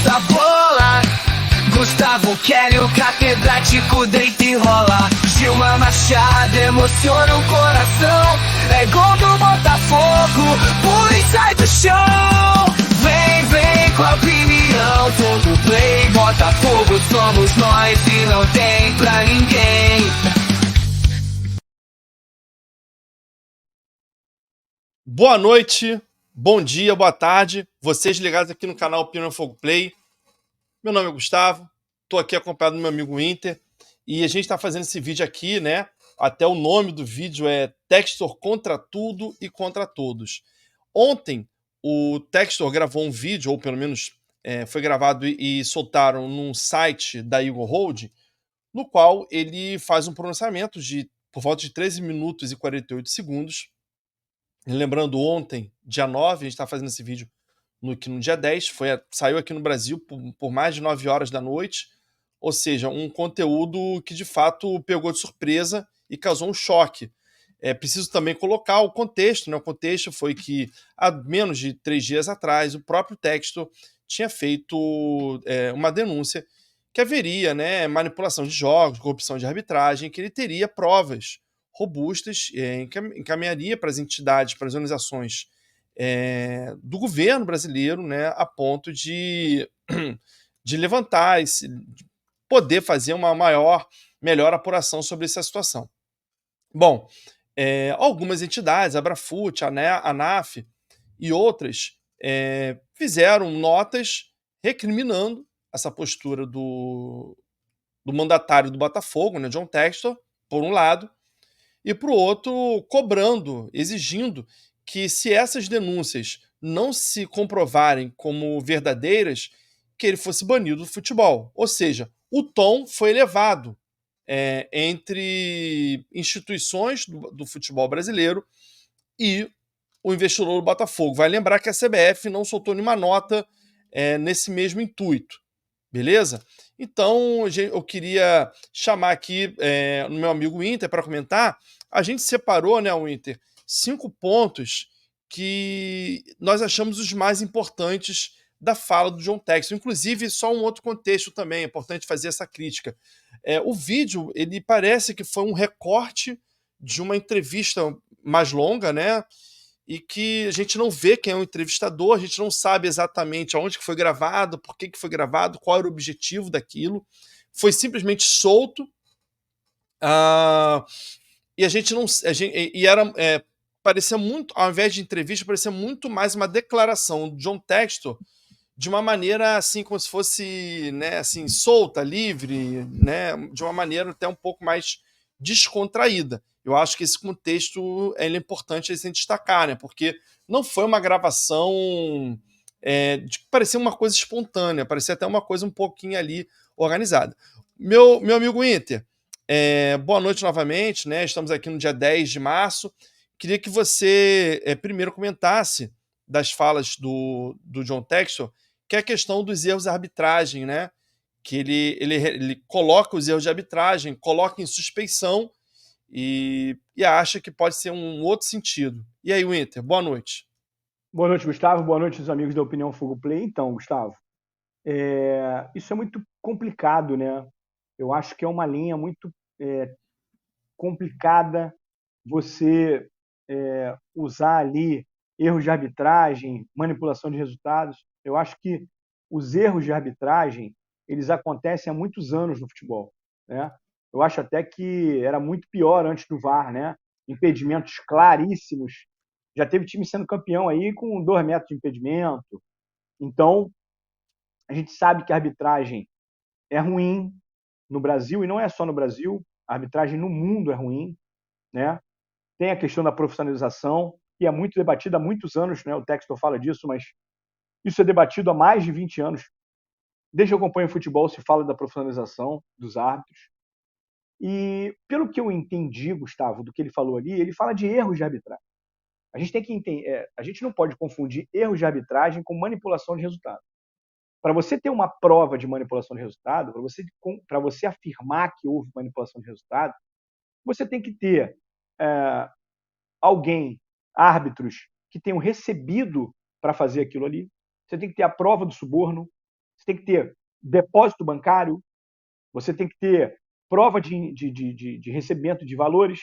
essa bola. Gustavo Kelly, o catedrático deita e rola. Gilmar Machado emociona o coração. É gol do Botafogo, pula e sai do chão. Vem com a opinião, todo play. Botafogo somos nós e não tem pra ninguém. Boa noite, bom dia, boa tarde. Vocês ligados aqui no canal Opinião Fogo Play. Meu nome é Gustavo, estou aqui acompanhado do meu amigo Inter e a gente está fazendo esse vídeo aqui, né? Até o nome do vídeo é Textor contra tudo e contra todos. Ontem o Textor gravou um vídeo, ou pelo menos foi gravado e soltaram num site da Eagle Hold, no qual ele faz um pronunciamento por volta de 13 minutos e 48 segundos. Lembrando, ontem, dia 9, a gente está fazendo esse vídeo no dia 10, saiu aqui no Brasil por mais de 9 horas da noite, ou seja, um conteúdo que de fato pegou de surpresa e causou um choque. É preciso também colocar o contexto, né? O contexto foi que há menos de 3 dias atrás o próprio Textor tinha feito uma denúncia que haveria, né, manipulação de jogos, corrupção de arbitragem, que ele teria provas robustas, encaminharia para as entidades, para as organizações do governo brasileiro, né, a ponto de levantar, de poder fazer uma melhor apuração sobre essa situação. Bom, algumas entidades, a Abrafut, a ANAF e outras, fizeram notas recriminando essa postura do mandatário do Botafogo, né, John Textor, por um lado, e por outro, cobrando, exigindo que, se essas denúncias não se comprovarem como verdadeiras, que ele fosse banido do futebol. Ou seja, o tom foi elevado entre instituições do futebol brasileiro e o investidor do Botafogo. Vai lembrar que a CBF não soltou nenhuma nota nesse mesmo intuito. Beleza? Então, eu queria chamar aqui o meu amigo Inter para comentar. A gente separou, né, o Inter, 5 pontos que nós achamos os mais importantes da fala do John Textor. Inclusive, só um outro contexto também, é importante fazer essa crítica. O vídeo, ele parece que foi um recorte de uma entrevista mais longa, né? E que a gente não vê quem é o entrevistador, a gente não sabe exatamente aonde que foi gravado, por que foi gravado, qual era o objetivo daquilo. Foi simplesmente solto. E a gente não. Parecia muito, ao invés de entrevista, parecia muito mais uma declaração do John Textor de uma maneira assim, como se fosse, né, assim, solta, livre, né, de uma maneira até um pouco mais descontraída. Eu acho que esse contexto é importante a gente destacar, né, porque não foi uma gravação parecia uma coisa espontânea, parecia até uma coisa um pouquinho ali organizada. Meu amigo Inter, boa noite novamente, né? Estamos aqui no dia 10 de março. Queria que você primeiro comentasse das falas do John Textor, que é a questão dos erros de arbitragem, né? Que ele coloca os erros de arbitragem, coloca em suspeição e acha que pode ser um outro sentido. E aí, Winter, boa noite. Boa noite, Gustavo. Boa noite, os amigos da Opinião Fogo Play. Então, Gustavo, isso é muito complicado, né? Eu acho que é uma linha muito complicada você usar ali erros de arbitragem, manipulação de resultados. Eu acho que os erros de arbitragem, eles acontecem há muitos anos no futebol, né? Eu acho até que era muito pior antes do VAR, né? Impedimentos claríssimos. Já teve time sendo campeão aí com 2 metros de impedimento. Então, a gente sabe que a arbitragem é ruim no Brasil, e não é só no Brasil, a arbitragem no mundo é ruim, né? Tem a questão da profissionalização, que é muito debatida há muitos anos, né? O Textor fala disso, mas isso é debatido há mais de 20 anos. Desde que eu acompanho o futebol, se fala da profissionalização dos árbitros. E, pelo que eu entendi, Gustavo, do que ele falou ali, ele fala de erros de arbitragem. A gente tem que entender, a gente não pode confundir erros de arbitragem com manipulação de resultado. Para você ter uma prova de manipulação de resultado, para você afirmar que houve manipulação de resultado, você tem que ter árbitros que tenham recebido para fazer aquilo ali. Você tem que ter a prova do suborno. Você tem que ter depósito bancário, você tem que ter prova de recebimento de valores,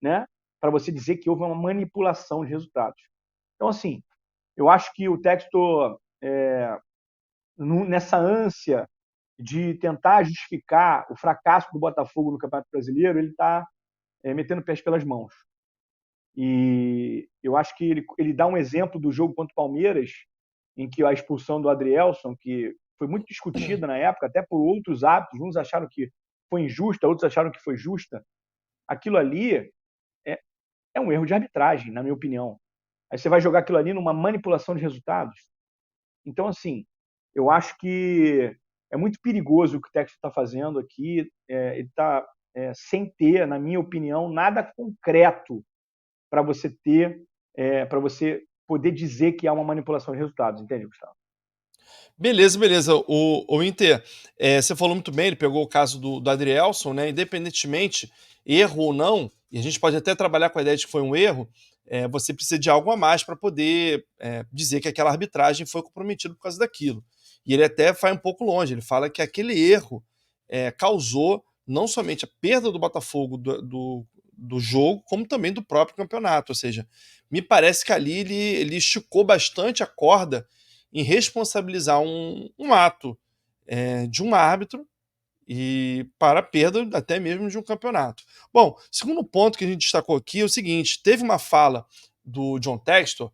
né? Para você dizer que houve uma manipulação de resultados. Então, assim, eu acho que o Textor, nessa ânsia de tentar justificar o fracasso do Botafogo no Campeonato Brasileiro, ele está metendo pés pelas mãos. E eu acho que ele dá um exemplo do jogo contra o Palmeiras, em que a expulsão do Adrielson, que foi muito discutida na época, até por outros hábitos, uns acharam que foi injusta, outros acharam que foi justa. Aquilo ali é um erro de arbitragem, na minha opinião. Aí você vai jogar aquilo ali numa manipulação de resultados. Então, assim, eu acho que é muito perigoso o que o Textor está fazendo aqui. Ele está sem ter, na minha opinião, nada concreto para você ter, para você poder dizer que há uma manipulação de resultados. Entende, Gustavo? Beleza, beleza. O Inter, você falou muito bem, ele pegou o caso do Adrielson, né? Independentemente, erro ou não, e a gente pode até trabalhar com a ideia de que foi um erro, você precisa de algo a mais para poder dizer que aquela arbitragem foi comprometida por causa daquilo. E ele até vai um pouco longe, ele fala que aquele erro causou não somente a perda do Botafogo do jogo, como também do próprio campeonato. Ou seja, me parece que ali ele esticou bastante a corda em responsabilizar um ato de um árbitro e para a perda até mesmo de um campeonato. Bom, segundo ponto que a gente destacou aqui é o seguinte: teve uma fala do John Textor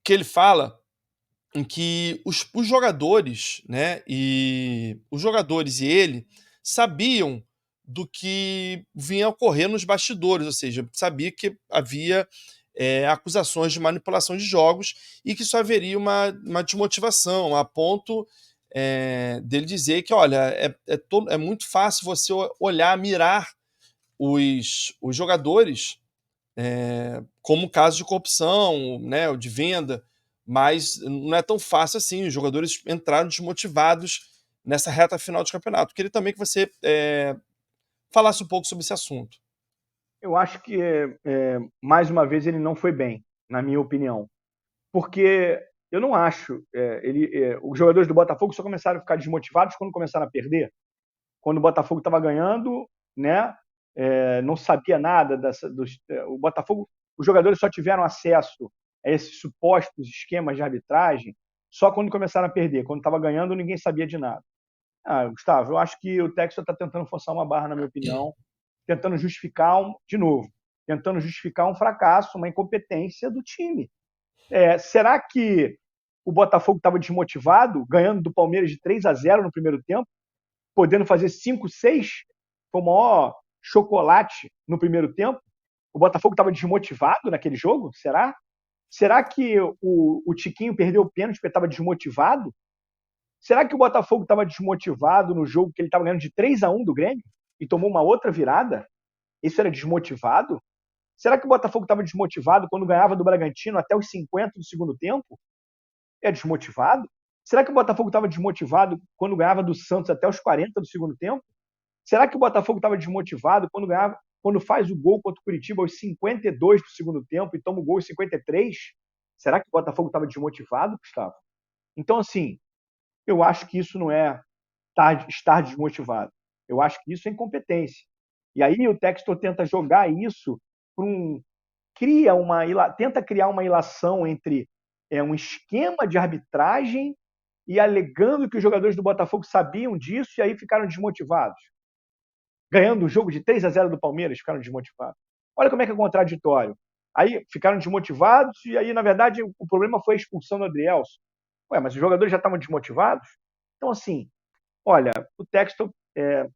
que ele fala em que os jogadores, né, e os jogadores e ele sabiam do que vinha a ocorrer nos bastidores, ou seja, sabia que havia acusações de manipulação de jogos e que só haveria uma desmotivação, a ponto dele dizer que, olha, é muito fácil você olhar, mirar os jogadores como caso de corrupção, né, ou de venda, mas não é tão fácil assim. Os jogadores entraram desmotivados nessa reta final de campeonato. Queria também que você falasse um pouco sobre esse assunto. Eu acho que, mais uma vez, ele não foi bem, na minha opinião. Porque eu não acho. Os jogadores do Botafogo só começaram a ficar desmotivados quando começaram a perder. Quando o Botafogo estava ganhando, né, não sabia nada. O Botafogo, os jogadores só tiveram acesso a esses supostos esquemas de arbitragem só quando começaram a perder. Quando estava ganhando, ninguém sabia de nada. Gustavo, eu acho que o Textor está tentando forçar uma barra, na minha opinião, tentando justificar, tentando justificar um fracasso, uma incompetência do time. Será que o Botafogo estava desmotivado, ganhando do Palmeiras de 3-0 no primeiro tempo, podendo fazer 5-6? Foi o maior chocolate no primeiro tempo. O Botafogo estava desmotivado naquele jogo? Será? Será que o Tiquinho perdeu o pênalti porque estava desmotivado? Será que o Botafogo estava desmotivado no jogo que ele estava ganhando de 3-1 do Grêmio e tomou uma outra virada? Isso era desmotivado? Será que o Botafogo estava desmotivado quando ganhava do Bragantino até os 50 do segundo tempo? É desmotivado? Será que o Botafogo estava desmotivado quando ganhava do Santos até os 40 do segundo tempo? Será que o Botafogo estava desmotivado quando faz o gol contra o Curitiba aos 52 do segundo tempo e toma o gol aos 53? Será que o Botafogo estava desmotivado, Gustavo? Então, assim, eu acho que isso não é estar desmotivado. Eu acho que isso é incompetência. E aí o Textor tenta jogar isso tenta criar uma ilação entre um esquema de arbitragem e alegando que os jogadores do Botafogo sabiam disso e aí ficaram desmotivados. Ganhando o jogo de 3-0 do Palmeiras, ficaram desmotivados. Olha como é que é contraditório. Aí ficaram desmotivados e aí, na verdade, o problema foi a expulsão do Adrielson. Mas os jogadores já estavam desmotivados? Então, assim, olha, o Textor é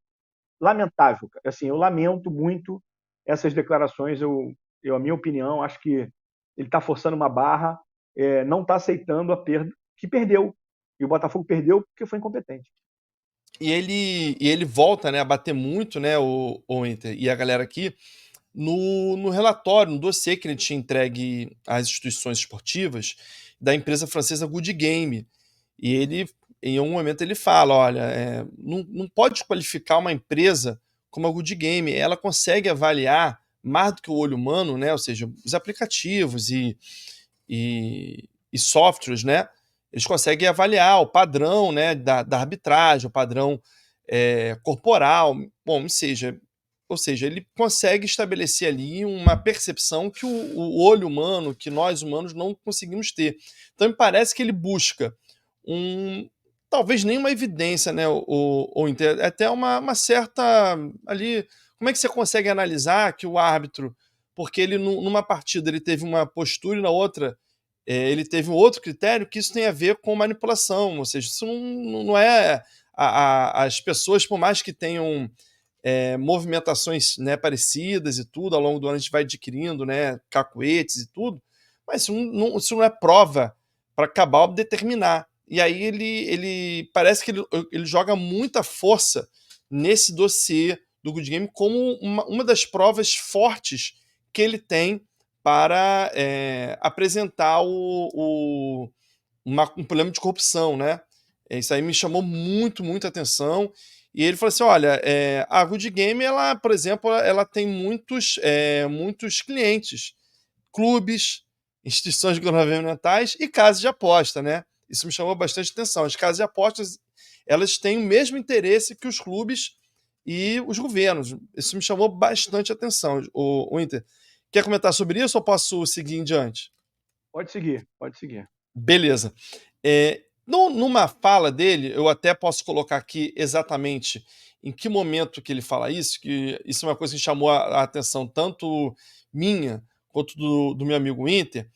lamentável. Assim, eu lamento muito essas declarações. A minha opinião, acho que ele está forçando uma barra, não está aceitando a perda, que perdeu. E o Botafogo perdeu porque foi incompetente. E ele volta, né, a bater muito, né, o Inter e a galera aqui, no relatório, no dossiê que ele tinha entregue às instituições esportivas da empresa francesa Good Game. E ele, em um momento, ele fala, olha, não pode qualificar uma empresa como a Good Game. Ela consegue avaliar mais do que o olho humano, né, ou seja, os aplicativos e softwares, né, eles conseguem avaliar o padrão, né, da arbitragem, o padrão corporal, bom, ou seja, ele consegue estabelecer ali uma percepção que o olho humano, que nós humanos não conseguimos ter. Então me parece que ele busca talvez nem uma evidência, né, até uma certa ali, como é que você consegue analisar que o árbitro, porque ele numa partida ele teve uma postura e na outra ele teve um outro critério, que isso tem a ver com manipulação, ou seja, isso não é as pessoas, por mais que tenham movimentações, né, parecidas e tudo, ao longo do ano a gente vai adquirindo, né, cacuetes e tudo, mas isso não é prova para acabar de determinar. E aí ele parece que ele joga muita força nesse dossiê do Good Game como uma das provas fortes que ele tem para apresentar um problema de corrupção, né? Isso aí me chamou muito atenção. E ele falou assim: olha, a Good Game, ela, por exemplo, ela tem muitos clientes, clubes, instituições governamentais e casas de aposta, né? Isso me chamou bastante atenção. As casas de apostas, elas têm o mesmo interesse que os clubes e os governos. Isso me chamou bastante atenção. O Inter, quer comentar sobre isso ou posso seguir em diante? Pode seguir, pode seguir. Beleza. Numa fala dele, eu até posso colocar aqui exatamente em que momento que ele fala isso, que isso é uma coisa que chamou a atenção tanto minha quanto do meu amigo Inter.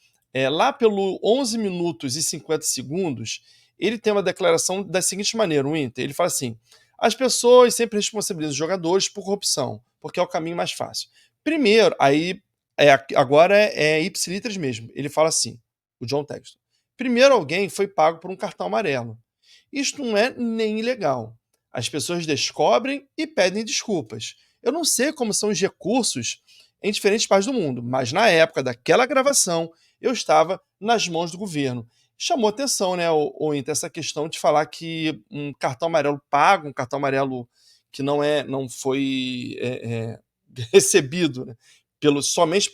Lá pelo 11 minutos e 50 segundos, ele tem uma declaração da seguinte maneira, o Inter, ele fala assim: as pessoas sempre responsabilizam os jogadores por corrupção, porque é o caminho mais fácil. Primeiro, aí agora é ipsilitris mesmo, ele fala assim, o John Textor. Primeiro, alguém foi pago por um cartão amarelo. Isto não é nem ilegal. As pessoas descobrem e pedem desculpas. Eu não sei como são os recursos em diferentes partes do mundo, mas na época daquela gravação, eu estava nas mãos do governo. Chamou atenção, né, o Inter, essa questão de falar que um cartão amarelo pago, um cartão amarelo que não foi recebido, né, somente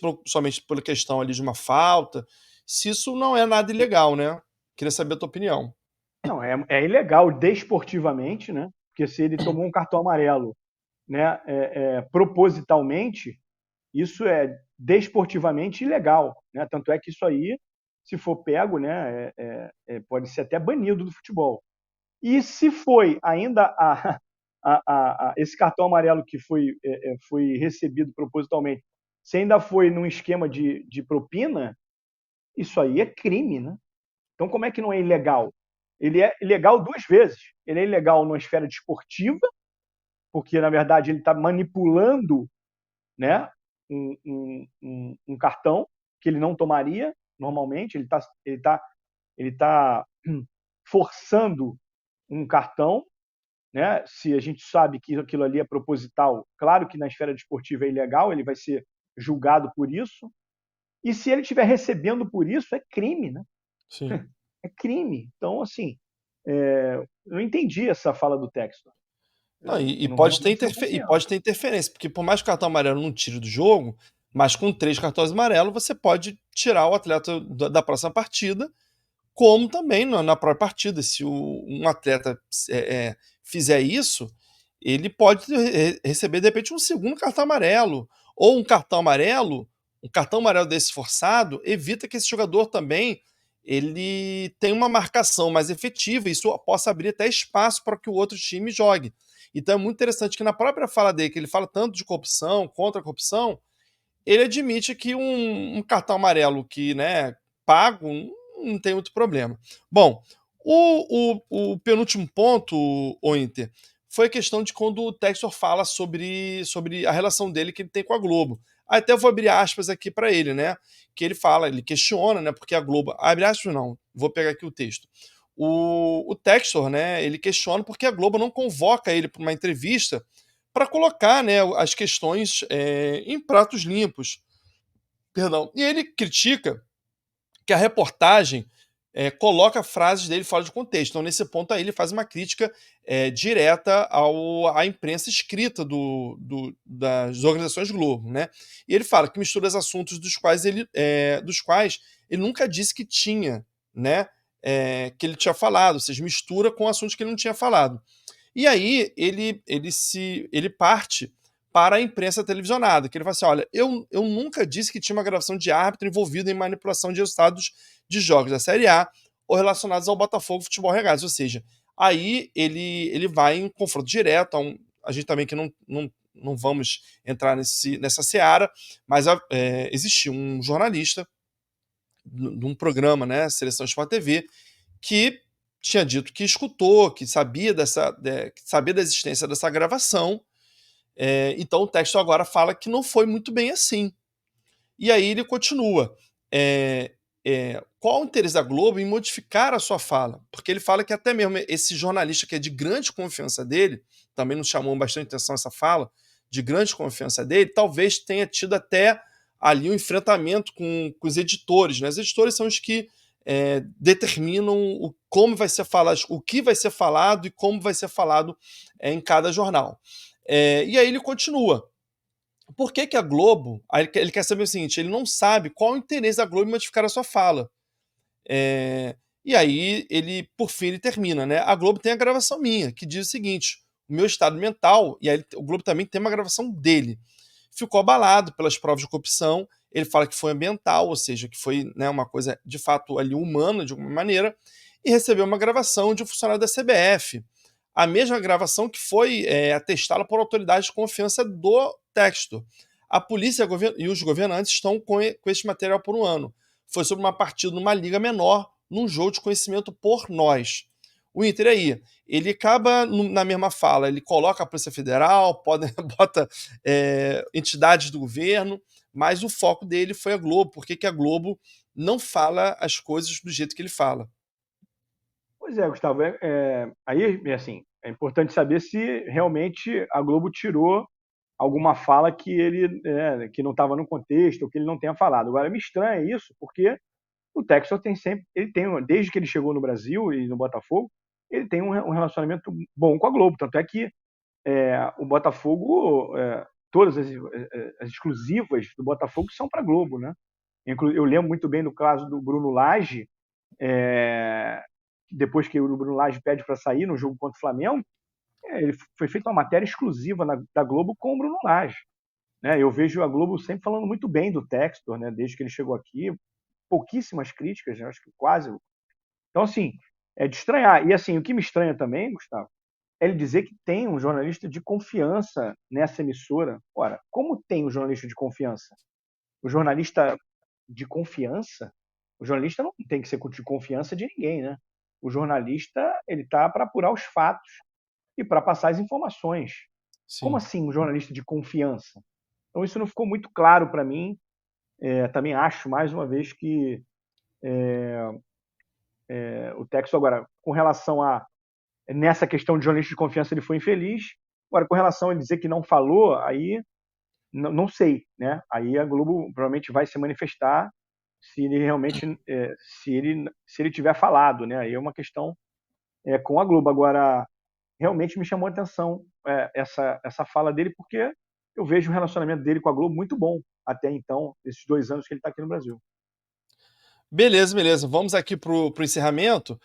pela questão ali de uma falta, se isso não é nada ilegal, né? Queria saber a tua opinião. Não, é ilegal desportivamente, né? Porque se ele tomou um cartão amarelo, né, propositalmente, isso é desportivamente ilegal, né? Tanto é que isso aí, se for pego, né, pode ser até banido do futebol. E se foi ainda esse cartão amarelo que foi recebido propositalmente, se ainda foi num esquema de propina, isso aí é crime, né? Então, como é que não é ilegal? Ele é ilegal duas vezes. Ele é ilegal numa esfera desportiva, porque, na verdade, ele está manipulando, né, um cartão que ele não tomaria normalmente. Ele tá forçando um cartão, né? Se a gente sabe que aquilo ali é proposital, claro que na esfera desportiva é ilegal, ele vai ser julgado por isso. E se ele estiver recebendo por isso, é crime, né? Sim. É crime. Então, assim, eu não entendi essa fala do Textor. Não, e Não, pode ter realmente não compreendo. pode ter interferência, porque por mais que o cartão amarelo não tire do jogo, mas com 3 cartões amarelos você pode tirar o atleta da próxima partida, como também na própria partida. Se um atleta fizer isso, ele pode receber, de repente, um segundo cartão amarelo. Ou um cartão amarelo desse forçado, evita que esse jogador também ele tenha uma marcação mais efetiva, e isso possa abrir até espaço para que o outro time jogue. Então é muito interessante que na própria fala dele, que ele fala tanto de corrupção, contra a corrupção, ele admite que um cartão amarelo que, né, pago não tem muito problema. Bom, o penúltimo ponto, o Inter, foi a questão de quando o Textor fala sobre a relação dele que ele tem com a Globo. Até eu vou abrir aspas aqui para ele, né? Que ele fala, ele questiona, né? Porque a Globo. Abre aspas, não, vou pegar aqui o texto. O Textor, né? Ele questiona porque a Globo não convoca ele para uma entrevista para colocar, né, as questões em pratos limpos. Perdão. E ele critica que a reportagem coloca frases dele fora de contexto. Então, nesse ponto aí, ele faz uma crítica direta à imprensa escrita das organizações Globo, né? E ele fala que mistura os assuntos dos quais ele nunca disse que tinha, né, que ele tinha falado, ou seja, mistura com assuntos que ele não tinha falado. E aí ele parte para a imprensa televisionada, que ele fala assim, olha, eu nunca disse que tinha uma gravação de árbitro envolvido em manipulação de resultados de jogos da Série A ou relacionados ao Botafogo Futebol Regatas, ou seja, aí ele vai em confronto direto, a gente também que não vamos entrar nessa seara, mas existiu um jornalista de um programa, né, Seleção Sport TV, que tinha dito que escutou, que sabia da existência dessa gravação, então o texto agora fala que não foi muito bem assim. E aí ele continua. Qual o interesse da Globo em modificar a sua fala? Porque ele fala que até mesmo esse jornalista que é de grande confiança dele, também nos chamou bastante atenção essa fala, de grande confiança dele, talvez tenha tido até ali um enfrentamento com os editores. Né? Os editores são os que determinam como vai ser falado, o que vai ser falado e como vai ser falado em cada jornal. E aí ele continua. Por que a Globo... Aí ele quer saber o seguinte, ele não sabe qual o interesse da Globo em modificar a sua fala. E aí, por fim, ele termina, né? A Globo tem a gravação minha, que diz o seguinte, o meu estado mental, e aí o Globo também tem uma gravação dele, ficou abalado pelas provas de corrupção, ele fala que foi ambiental, ou seja, que foi, né, uma coisa de fato ali humana, de alguma maneira, e recebeu uma gravação de um funcionário da CBF, a mesma gravação que foi atestada por autoridades de confiança do texto. A polícia e os governantes estão com este material por um ano. Foi sobre uma partida numa liga menor, num jogo de conhecimento por nós. O Inter aí, ele acaba na mesma fala, ele coloca a Polícia Federal, bota entidades do governo, mas o foco dele foi a Globo. Por que a Globo não fala as coisas do jeito que ele fala? Pois é, Gustavo. Aí, assim, é importante saber se realmente a Globo tirou alguma fala que ele que não estava no contexto, ou que ele não tenha falado. Agora, me estranha isso, porque o Textor desde que ele chegou no Brasil e no Botafogo, ele tem um relacionamento bom com a Globo. Tanto é que o Botafogo, todas as exclusivas do Botafogo são para a Globo, né? Eu lembro muito bem do caso do Bruno Lage, depois que o Bruno Lage pede para sair no jogo contra o Flamengo, ele foi feita uma matéria exclusiva da Globo com o Bruno Lage. Né? Eu vejo a Globo sempre falando muito bem do Textor, né? Desde que ele chegou aqui, pouquíssimas críticas, né? Acho que quase. Então, assim, é de estranhar. E, assim, o que me estranha também, Gustavo, é ele dizer que tem um jornalista de confiança nessa emissora. Ora, como tem um jornalista de confiança? O jornalista de confiança, o jornalista não tem que ser de confiança de ninguém, né? O jornalista, ele tá para apurar os fatos e para passar as informações. Sim. Como assim um jornalista de confiança? Então isso não ficou muito claro para mim. Também acho, mais uma vez, que o Texto agora, com relação a nessa questão de jornalista de confiança, ele foi infeliz. Agora, com relação a ele dizer que não falou, aí não sei, né? Aí a Globo provavelmente vai se manifestar se ele realmente, se ele tiver falado, né? Aí é uma questão com a Globo. Agora, realmente me chamou a atenção essa fala dele, porque eu vejo o relacionamento dele com a Globo muito bom até então, esses 2 anos que ele está aqui no Brasil. Beleza. Vamos aqui para o encerramento.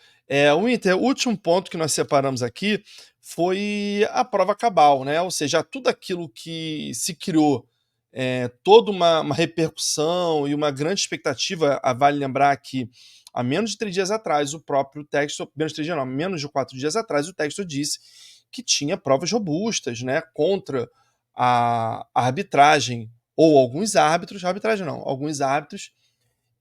O último ponto que nós separamos aqui foi a prova cabal, né? Ou seja, tudo aquilo que se criou, toda uma repercussão e uma grande expectativa. Vale lembrar que há menos de 3 dias atrás, o próprio Textor, menos de 4 dias atrás, o Textor disse que tinha provas robustas, né, contra a arbitragem ou alguns árbitros, alguns árbitros,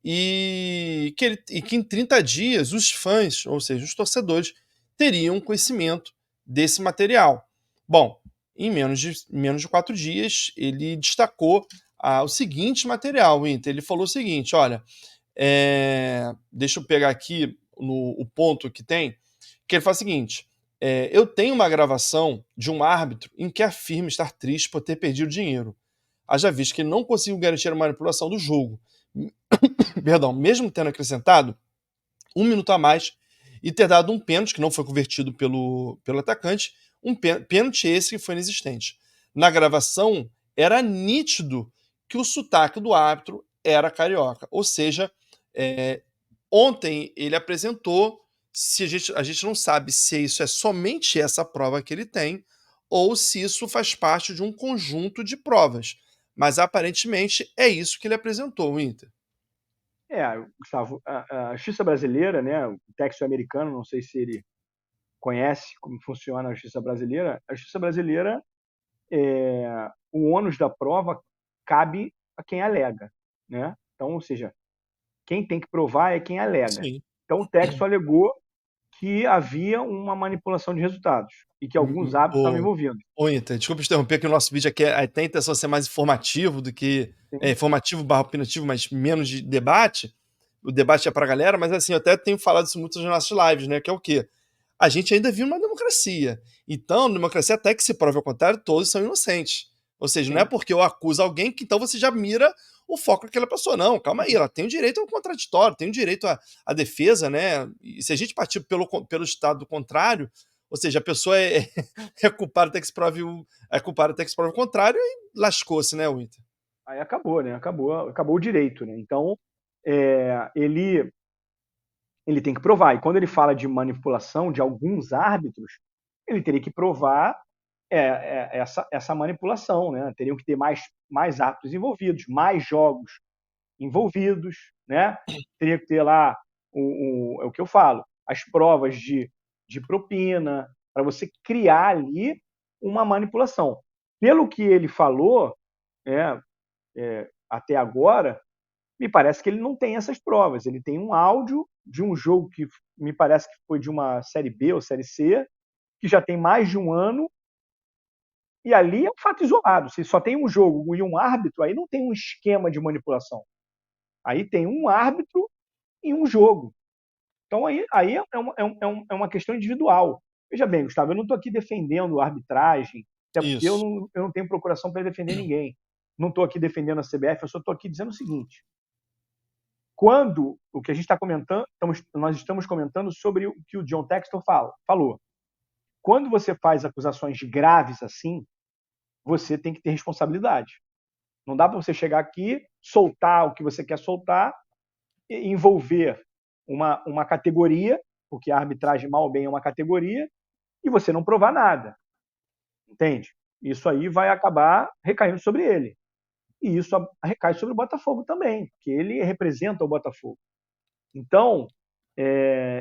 e que em 30 dias os fãs, ou seja, os torcedores, teriam conhecimento desse material. Bom, em menos de 4 dias, ele destacou o seguinte material, Inter. Ele falou o seguinte, olha, deixa eu pegar aqui o ponto que tem, que ele fala o seguinte, eu tenho uma gravação de um árbitro em que afirma estar triste por ter perdido dinheiro. Haja visto que ele não conseguiu garantir a manipulação do jogo. Perdão, mesmo tendo acrescentado 1 minuto a mais e ter dado um pênalti, que não foi convertido pelo atacante, um pênalti esse que foi inexistente. Na gravação, era nítido que o sotaque do árbitro era carioca, ou seja, Ontem ele apresentou, se a gente não sabe se isso é somente essa prova que ele tem, ou se isso faz parte de um conjunto de provas. Mas aparentemente é isso que ele apresentou, o Inter. Gustavo, a justiça brasileira, né, o texto americano, não sei se ele conhece como funciona a justiça brasileira. A justiça brasileira, o ônus da prova cabe a quem alega, né? Então, ou seja, quem tem que provar é quem alega. Sim. Então, o texto alegou que havia uma manipulação de resultados e que alguns hábitos estavam envolvidos. Ô, Inter, desculpa te interromper, que o nosso vídeo aqui tem a intenção de ser mais informativo do que informativo barra opinativo, mas menos de debate. O debate é pra galera, mas assim, eu até tenho falado isso muito nas nossas lives, né? Que é o quê? A gente ainda vive uma democracia. Então, na democracia, até que se prove ao contrário, todos são inocentes. Ou seja, não é porque eu acuso alguém que então você já mira o foco daquela pessoa. Não, calma aí, ela tem o direito ao contraditório, tem o direito à defesa, né? E se a gente partir pelo estado contrário, ou seja, a pessoa é culpada até que se prove o contrário e lascou-se, né, o Inter? Aí acabou, né? Acabou o direito, né? Então, ele tem que provar. E quando ele fala de manipulação de alguns árbitros, ele teria que provar essa manipulação, né? Teriam que ter mais árbitros envolvidos, mais jogos envolvidos, né? Teria que ter lá é o que eu falo, as provas de propina, para você criar ali uma manipulação. Pelo que ele falou, até agora, me parece que ele não tem essas provas. Ele tem um áudio de um jogo que me parece que foi de uma Série B ou Série C, que já tem mais de um ano, e ali é um fato isolado. Se só tem um jogo e um árbitro, aí não tem um esquema de manipulação. Aí tem um árbitro e um jogo. Então aí é uma questão individual. Veja bem, Gustavo, eu não estou aqui defendendo a arbitragem, até porque eu não tenho procuração para defender ninguém. Não estou aqui defendendo a CBF, eu só estou aqui dizendo o seguinte: quando o que a gente está comentando, nós estamos comentando sobre o que o John Textor falou. Quando você faz acusações graves assim, você tem que ter responsabilidade. Não dá para você chegar aqui, soltar o que você quer soltar, e envolver uma categoria, porque a arbitragem mal ou bem é uma categoria, e você não provar nada. Entende? Isso aí vai acabar recaindo sobre ele. E isso recai sobre o Botafogo também, porque ele representa o Botafogo. Então,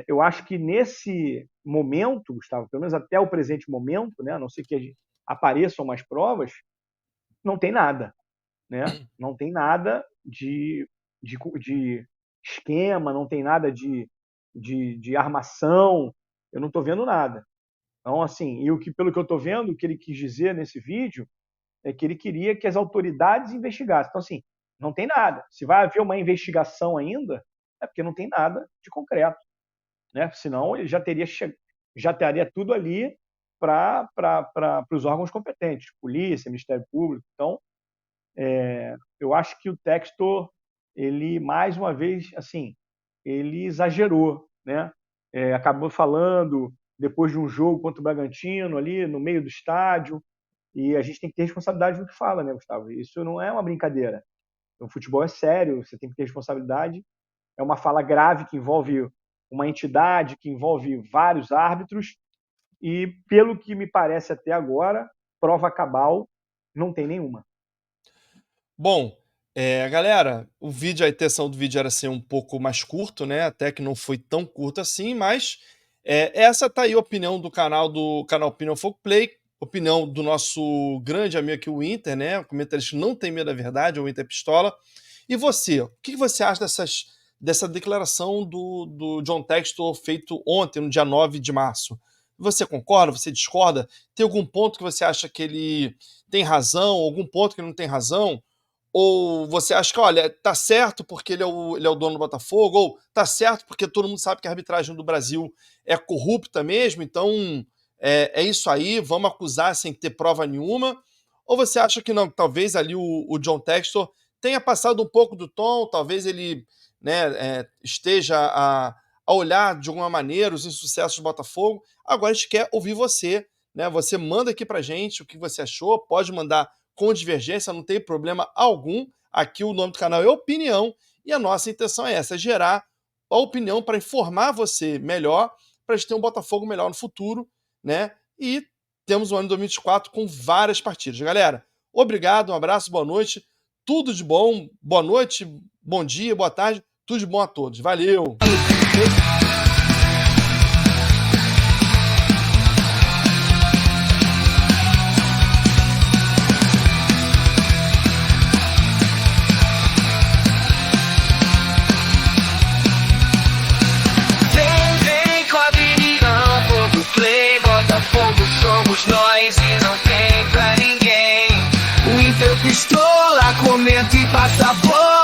eu acho que nesse momento, Gustavo, pelo menos até o presente momento, né, a não ser que apareçam mais provas, não tem nada. Né? Não tem nada de esquema, não tem nada de armação, eu não estou vendo nada. Então, assim, pelo que eu estou vendo, o que ele quis dizer nesse vídeo é que ele queria que as autoridades investigassem. Então, assim, não tem nada. Se vai haver uma investigação ainda, é porque não tem nada de concreto. Né? Senão ele já estaria tudo ali para os órgãos competentes, polícia, Ministério Público. Então, eu acho que o Textor, ele, mais uma vez, assim, ele exagerou, né? Acabou falando depois de um jogo contra o Bragantino, ali no meio do estádio, e a gente tem que ter responsabilidade no que fala, né, Gustavo? Isso não é uma brincadeira. O futebol é sério, você tem que ter responsabilidade. É uma fala grave que envolve uma entidade, que envolve vários árbitros, e pelo que me parece até agora, prova cabal não tem nenhuma. Bom, galera, a intenção do vídeo era ser um pouco mais curto, né? Até que não foi tão curto assim, mas essa tá aí a opinião do canal Opinião Fogo Play, opinião do nosso grande amigo aqui, o Inter, né? O comentarista não tem medo da verdade, o Inter Pistola. E você, o que você acha dessa declaração do John Textor feito ontem, no dia 9 de março? Você concorda? Você discorda? Tem algum ponto que você acha que ele tem razão? Algum ponto que ele não tem razão? Ou você acha que, olha, tá certo porque ele é o dono do Botafogo? Ou tá certo porque todo mundo sabe que a arbitragem do Brasil é corrupta mesmo? Então é isso aí, vamos acusar sem ter prova nenhuma? Ou você acha que não, que talvez ali o John Textor tenha passado um pouco do tom, talvez ele, né, esteja a olhar de alguma maneira os insucessos do Botafogo? Agora a gente quer ouvir você, né? Você manda aqui pra gente o que você achou, pode mandar com divergência, não tem problema algum. Aqui o nome do canal é Opinião e a nossa intenção é essa, gerar a opinião, para informar você melhor, para a gente ter um Botafogo melhor no futuro, né? E temos o ano de 2024 com várias partidas. Galera, obrigado, um abraço, boa noite, tudo de bom, boa noite, bom dia, boa tarde, tudo de bom a todos. Valeu! Botafogo somos nós e não tem pra ninguém. O Inter pistola, comenta e passa a bola.